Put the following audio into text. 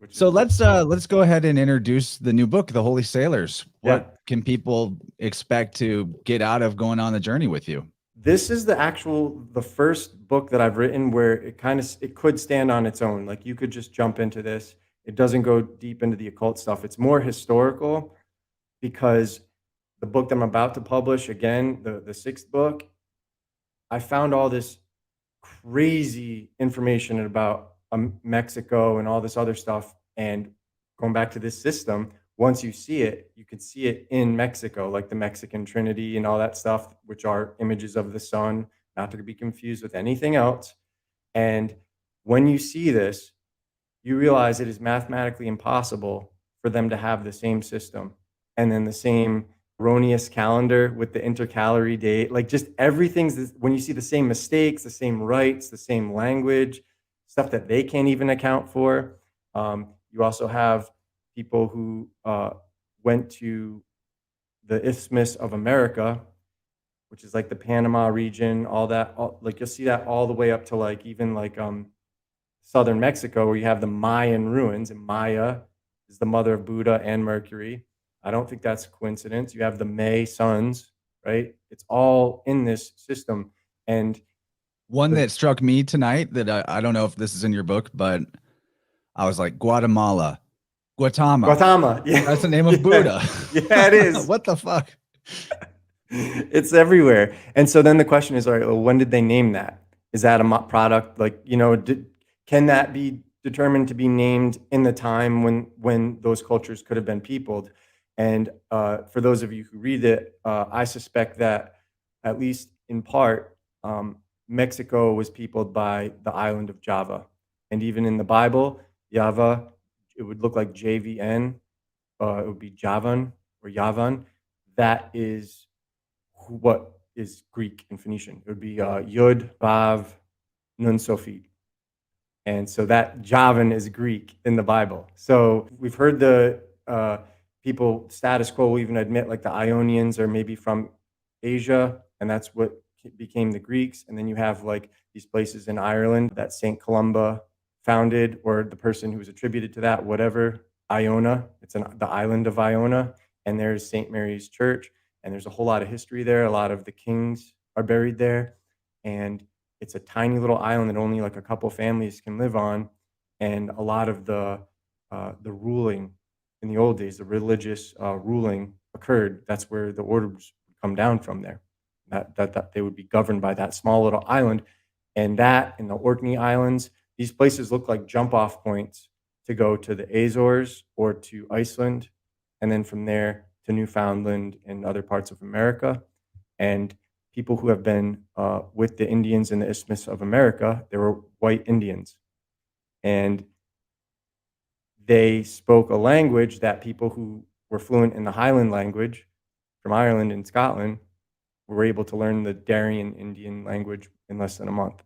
which So is let's go ahead and introduce the new book, The Holy Sailors. yeah. What can people expect to get out of going on the journey with you? This is the first book that I've written where it could stand on its own. Like you could just jump into this. It doesn't go deep into the occult stuff. It's more historical because the book that I'm about to publish, again, the sixth book, I found all this crazy information about Mexico and all this other stuff. And going back to this system, once you see it, you can see it in Mexico, like the Mexican Trinity and all that stuff, which are images of the sun, not to be confused with anything else. And when you see this, you realize it is mathematically impossible for them to have the same system and then the same erroneous calendar with the intercalary date. Like just everything's when you see the same mistakes, the same rights, the same language, stuff that they can't even account for. You also have people who went to the Isthmus of America, which is like the Panama region, all that. Like you'll see that all the way up to like even like southern Mexico, where you have the Mayan ruins, and Maya is the mother of Buddha and Mercury. I don't think that's a coincidence. You have the May suns, right? It's all in this system. And One that struck me tonight that I don't know if this is in your book, but I was like, Guatemala, Guatama. Gautama, yeah, That's the name of yeah, Buddha. yeah, it is. What the fuck? It's everywhere. And so then the question is, all right, well, when did they name that? Is that a product? Like, can that be determined to be named in the time when those cultures could have been peopled? And for those of you who read it, I suspect that at least in part, Mexico was peopled by the island of Java. And even in the Bible, Java, it would look like JVN. It would be Javan or Yavan. That is what is Greek in Phoenician. It would be Yud, Vav, Nun, Sofit. And so that Javan is Greek in the Bible. So we've heard the people, status quo, will even admit like the Ionians are maybe from Asia, and that's what became the Greeks. And then you have like these places in Ireland that St. Columba founded, or the person who was attributed to that, whatever, Iona. It's the island of Iona. And there's St. Mary's Church. And there's a whole lot of history there. A lot of the kings are buried there. And it's a tiny little island that only like a couple families can live on. And a lot of the ruling in the old days, the religious ruling occurred. That's where the orders would come down from there. That they would be governed by that small little island. And that in the Orkney Islands, these places look like jump off points to go to the Azores or to Iceland. And then from there to Newfoundland and other parts of America. And people who have been with the Indians in the Isthmus of America, they were white Indians. And they spoke a language that people who were fluent in the Highland language from Ireland and Scotland were able to learn the Darien Indian language in less than a month.